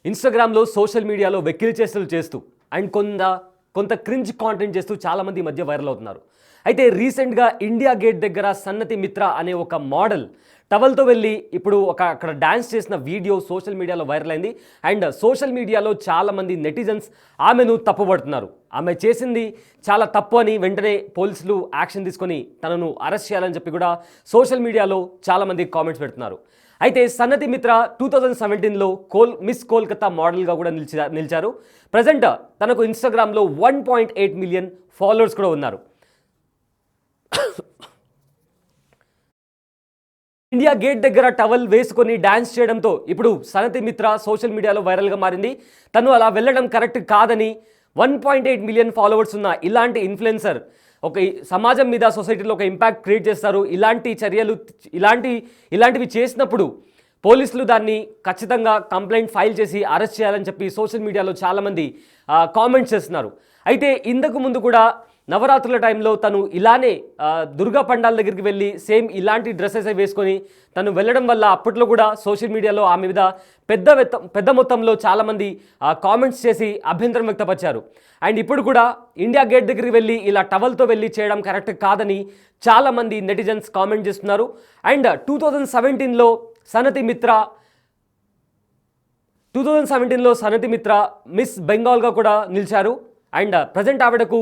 ఇన్స్టాగ్రామ్లో సోషల్ మీడియాలో వెక్కిలి చేష్టలు చేస్తూ అండ్ కొంత క్రింజ్ కాంటెంట్ చేస్తూ చాలామంది ఈ మధ్య వైరల్ అవుతున్నారు. అయితే రీసెంట్గా ఇండియా గేట్ దగ్గర సన్నతి మిత్ర అనే ఒక మోడల్ టవల్తో వెళ్ళి ఇప్పుడు అక్కడ డ్యాన్స్ చేసిన వీడియో సోషల్ మీడియాలో వైరల్ అయింది. అండ్ సోషల్ మీడియాలో చాలామంది నెటిజన్స్ ఆమెను తప్పుపడుతున్నారు. ఆమె చేసింది చాలా తప్పు అని వెంటనే పోలీసులు యాక్షన్ తీసుకొని తనను అరెస్ట్ చేయాలని చెప్పి కూడా సోషల్ మీడియాలో చాలామంది కామెంట్స్ పెడుతున్నారు. అయితే సన్నతి మిత్ర 2017లో మిస్ కోల్కతా మోడల్గా కూడా నిలిచారు. ప్రజెంట్ తనకు ఇన్స్టాగ్రామ్లో 1.8 మిలియన్ ఫాలోవర్స్ కూడా ఉన్నారు. ఇండియా గేట్ దగ్గర టవల్ వేసుకొని డ్యాన్స్ చేయడంతో ఇప్పుడు సన్నతి మిత్ర సోషల్ మీడియాలో వైరల్గా మారింది. తను అలా వెళ్ళడం కరెక్ట్ కాదని 1.8 మిలియన్ ఫాలోవర్స్ ఉన్న ఇలాంటి ఇన్ఫ్లుయెన్సర్ ఒక సమాజం మీద సొసైటీలో ఒక ఇంపాక్ట్ క్రియేట్ చేస్తారు. ఇలాంటి చర్యలు ఇలాంటివి చేసినప్పుడు పోలీసులు దాన్ని ఖచ్చితంగా కంప్లైంట్ ఫైల్ చేసి అరెస్ట్ చేయాలని చెప్పి సోషల్ మీడియాలో చాలామంది కామెంట్స్ చేస్తున్నారు. అయితే ఇంతకు ముందు కూడా నవరాత్రుల టైంలో తను ఇలానే దుర్గా పండాల దగ్గరికి వెళ్ళి సేమ్ ఇలాంటి డ్రెస్సెస్ వేసుకొని తను వెళ్ళడం వల్ల అప్పట్లో కూడా సోషల్ మీడియాలో ఆమె మీద పెద్ద మొత్తంలో చాలామంది కామెంట్స్ చేసి అభ్యంతరం వ్యక్తపరిచారు. అండ్ ఇప్పుడు కూడా ఇండియా గేట్ దగ్గరికి వెళ్ళి ఇలా టవల్తో వెళ్ళి చేయడం కరెక్ట్ కాదని చాలామంది నెటిజన్స్ కామెంట్ చేస్తున్నారు. అండ్ 2017లో సన్నతి మిత్ర మిస్ బెంగాల్గా కూడా నిలిచారు. అండ్ ప్రజెంట్ ఆవిడకు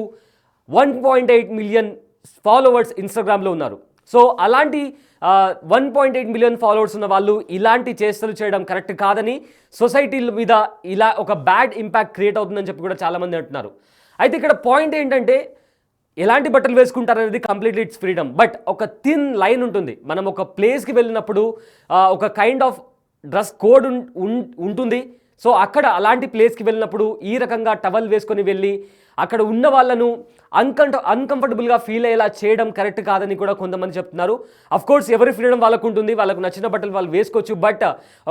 1.8 మిలియన్ ఫాలోవర్స్ ఇన్స్టాగ్రామ్లో ఉన్నారు. సో అలాంటి 1.8 మిలియన్ ఫాలోవర్స్ ఉన్న వాళ్ళు ఇలాంటి చేష్టలు చేయడం కరెక్ట్ కాదని, సొసైటీల మీద ఇలా ఒక బ్యాడ్ ఇంపాక్ట్ క్రియేట్ అవుతుందని చెప్పి కూడా చాలామంది అంటున్నారు. అయితే ఇక్కడ పాయింట్ ఏంటంటే ఎలాంటి బట్టలు వేసుకుంటారనేది కంప్లీట్లీ ఇట్స్ ఫ్రీడమ్. బట్ ఒక థిన్ లైన్ ఉంటుంది. మనం ఒక ప్లేస్కి వెళ్ళినప్పుడు ఒక కైండ్ ఆఫ్ డ్రెస్ కోడ్ ఉంటుంది. సో అక్కడ అలాంటి ప్లేస్కి వెళ్ళినప్పుడు ఈ రకంగా టవల్ వేసుకొని వెళ్ళి అక్కడ ఉన్న వాళ్ళను అన్కంఫర్టబుల్గా ఫీల్ అయ్యేలా చేయడం కరెక్ట్ కాదని కూడా కొంతమంది చెప్తున్నారు. అఫ్కోర్స్ ఎవరి ఫ్రీడమ్ వాళ్ళకు ఉంటుంది, వాళ్ళకు నచ్చిన బట్టలు వాళ్ళు వేసుకోవచ్చు. బట్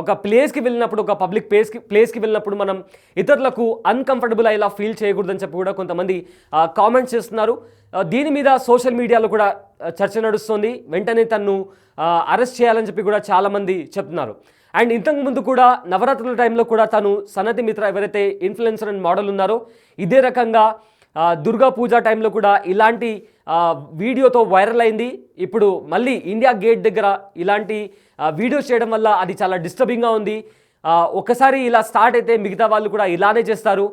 ఒక ప్లేస్కి వెళ్ళినప్పుడు, ఒక పబ్లిక్ ప్లేస్కి వెళ్ళినప్పుడు మనం ఇతరులకు అన్కంఫర్టబుల్ అయ్యేలా ఫీల్ చేయకూడదని చెప్పి కూడా కొంతమంది కామెంట్స్ చేస్తున్నారు. దీని మీద సోషల్ మీడియాలో కూడా చర్చ నడుస్తుంది. వెంటనే తను అరెస్ట్ చేయాలని చెప్పి కూడా చాలామంది చెప్తున్నారు. అండ్ ఇంతకు ముందు కూడా నవరాత్రుల టైంలో కూడా తను సన్నతి మిత్ర ఎవరైతే ఇన్ఫ్లుయెన్సర్ అండ్ మోడల్ ఉన్నారో ఇదే రకంగా దుర్గా పూజ టైంలో కూడా ఇలాంటి వీడియోతో వైరల్ అయింది. ఇప్పుడు మళ్ళీ ఇండియా గేట్ దగ్గర ఇలాంటి వీడియోస్ చేయడం వల్ల అది చాలా డిస్టర్బింగ్గా ఉంది. ఒకసారి ఇలా స్టార్ట్ అయితే మిగతా వాళ్ళు కూడా ఇలానే చేస్తారు.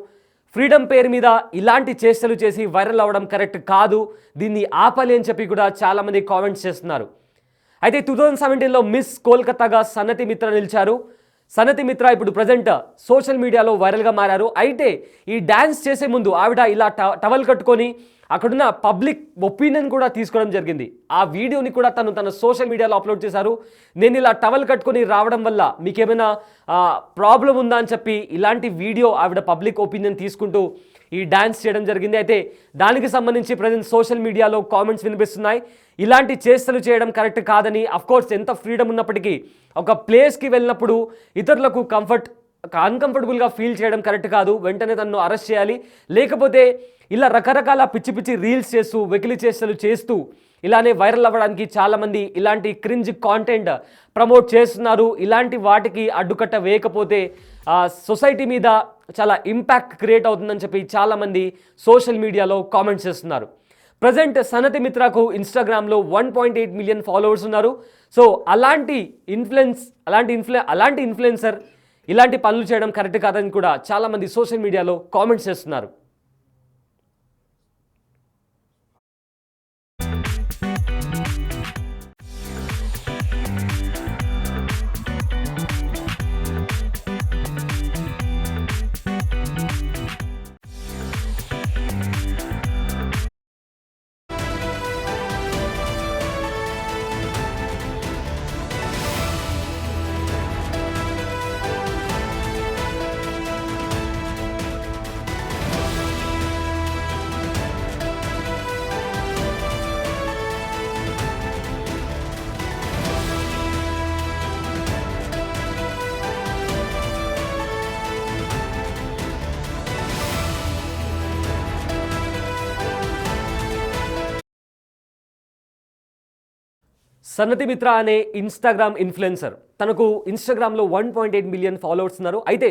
ఫ్రీడమ్ పేరు మీద ఇలాంటి చేష్టలు చేసి వైరల్ అవ్వడం కరెక్ట్ కాదు, దీన్ని ఆపాలి అని చెప్పి కూడా చాలామంది కామెంట్స్ చేస్తున్నారు. అయితే 2017లో మిస్ కోల్కతాగా సన్నతి మిత్ర నిలిచారు. సన్నతి మిత్ర ఇప్పుడు ప్రజెంట్ సోషల్ మీడియాలో వైరల్గా మారారు. అయితే ఈ డ్యాన్స్ చేసే ముందు ఆవిడ ఇలా టవల్ కట్టుకొని అక్కడున్న పబ్లిక్ ఒపీనియన్ కూడా తీసుకోవడం జరిగింది. ఆ వీడియోని కూడా తన సోషల్ మీడియాలో అప్లోడ్ చేశారు. నేను ఇలా టవల్ కట్టుకొని రావడం వల్ల మీకేమైనా ప్రాబ్లం ఉందా అని చెప్పి ఇలాంటి వీడియో ఆవిడ పబ్లిక్ ఒపీనియన్ తీసుకుంటూ ఈ డ్యాన్స్ చేయడం జరిగింది. అయితే దానికి సంబంధించి ప్రజెంట్ సోషల్ మీడియాలో కామెంట్స్ వినిపిస్తున్నాయి. ఇలాంటి చేష్టలు చేయడం కరెక్ట్ కాదని, అఫ్కోర్స్ ఎంత ఫ్రీడమ్ ఉన్నప్పటికీ ఒక ప్లేస్కి వెళ్ళినప్పుడు ఇతరులకు అన్కంఫర్టబుల్గా ఫీల్ చేయడం కరెక్ట్ కాదు. వెంటనే తనను అరెస్ట్ చేయాలి. లేకపోతే ఇలా రకరకాల పిచ్చి రీల్స్ చేస్తూ వెకిలి చేష్టలు చేస్తూ ఇలానే వైరల్ అవ్వడానికి చాలామంది ఇలాంటి క్రింజ్ కాంటెంట్ ప్రమోట్ చేస్తున్నారు. ఇలాంటి వాటికి అడ్డుకట్ట వేయకపోతే సొసైటీ మీద చాలా ఇంపాక్ట్ క్రియేట్ అవుతుందని చెప్పి చాలామంది సోషల్ మీడియాలో కామెంట్స్ చేస్తున్నారు. ప్రజెంట్ సన్నతి మిత్రకు ఇన్స్టాగ్రామ్లో 1.8 మిలియన్ ఫాలోవర్స్ ఉన్నారు. సో అలాంటి ఇన్ఫ్లుయెన్సర్ ఇలాంటి పనులు చేయడం కరెక్ట్ కాదని కూడా చాలామంది సోషల్ మీడియాలో కామెంట్స్ చేస్తున్నారు. సన్నతి మిత్ర అనే ఇన్స్టాగ్రామ్ ఇన్ఫ్లుయెన్సర్ తనకు ఇన్స్టాగ్రామ్లో 1.8 మిలియన్ ఫాలోవర్స్ ఉన్నారు. అయితే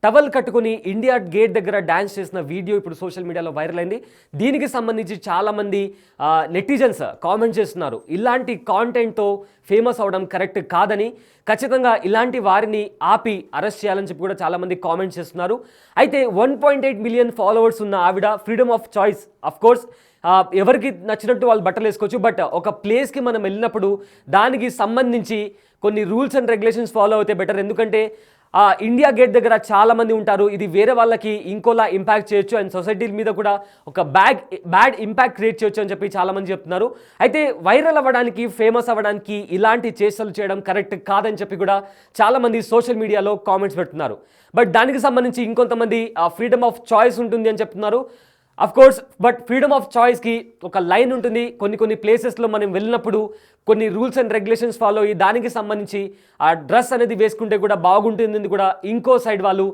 టవల్ కట్టుకుని ఇండియా గేట్ దగ్గర డ్యాన్స్ చేసిన వీడియో ఇప్పుడు సోషల్ మీడియాలో వైరల్ అయింది. దీనికి సంబంధించి చాలామంది నెటిజన్స్ కామెంట్ చేస్తున్నారు, ఇలాంటి కాంటెంట్తో ఫేమస్ అవడం కరెక్ట్ కాదని, ఖచ్చితంగా ఇలాంటి వారిని ఆపి అరెస్ట్ చేయాలని చెప్పి కూడా చాలామంది కామెంట్ చేస్తున్నారు. అయితే 1.8 మిలియన్ ఫాలోవర్స్ ఉన్న ఆవిడ freedom of choice, of course ఎవరికి నచ్చినట్టు వాళ్ళు బట్టలు వేసుకోవచ్చు. బట్ ఒక ప్లేస్కి మనం వెళ్ళినప్పుడు దానికి సంబంధించి కొన్ని రూల్స్ అండ్ రెగ్యులేషన్స్ ఫాలో అయితే బెటర్. ఎందుకంటే ఇండియా గేట్ దగ్గర చాలామంది ఉంటారు, ఇది వేరే వాళ్ళకి ఇంకోలా ఇంపాక్ట్ చేయొచ్చు అండ్ సొసైటీ మీద కూడా ఒక బ్యాడ్ ఇంపాక్ట్ క్రియేట్ చేయొచ్చు అని చెప్పి చాలామంది చెప్తున్నారు. అయితే వైరల్ అవ్వడానికి, ఫేమస్ అవ్వడానికి ఇలాంటి చేష్టలు చేయడం కరెక్ట్ కాదని చెప్పి కూడా చాలామంది సోషల్ మీడియాలో కామెంట్స్ పెడుతున్నారు. బట్ దానికి సంబంధించి ఇంకొంతమంది ఫ్రీడమ్ ఆఫ్ చాయిస్ ఉంటుంది అని చెప్తున్నారు. Of course, but freedom of చాయిస్కి ఒక లైన్ ఉంటుంది. కొన్ని ప్లేసెస్లో మనం వెళ్ళినప్పుడు కొన్ని రూల్స్ అండ్ రెగ్యులేషన్స్ ఫాలో అయ్యి దానికి సంబంధించి ఆ డ్రెస్ అనేది వేసుకుంటే కూడా బాగుంటుంది కూడా ఇంకో సైడ్ వాళ్ళు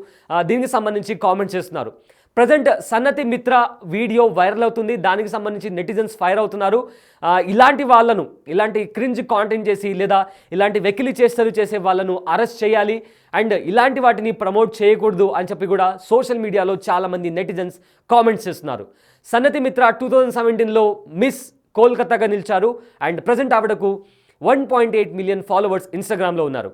దీనికి సంబంధించి కామెంట్ చేస్తున్నారు. ప్రజెంట్ సన్నతి మిత్ర వీడియో వైరల్ అవుతుంది, దానికి సంబంధించి నెటిజన్స్ ఫైర్ అవుతున్నారు. ఇలాంటి వాళ్ళను, ఇలాంటి క్రింజ్ కాంటెంట్ చేసి లేదా ఇలాంటి వెకిలి చేష్టలు చేసే వాళ్ళను అరెస్ట్ చేయాలి అండ్ ఇలాంటి వాటిని ప్రమోట్ చేయకూడదు అని చెప్పి కూడా సోషల్ మీడియాలో చాలామంది నెటిజన్స్ కామెంట్స్ చేస్తున్నారు. సన్నతి మిత్ర 2017లో మిస్ కోల్కతాగా నిలిచారు అండ్ ప్రజెంట్ ఆవిడకు 1.8 మిలియన్ ఫాలోవర్స్ ఇన్స్టాగ్రామ్లో ఉన్నారు.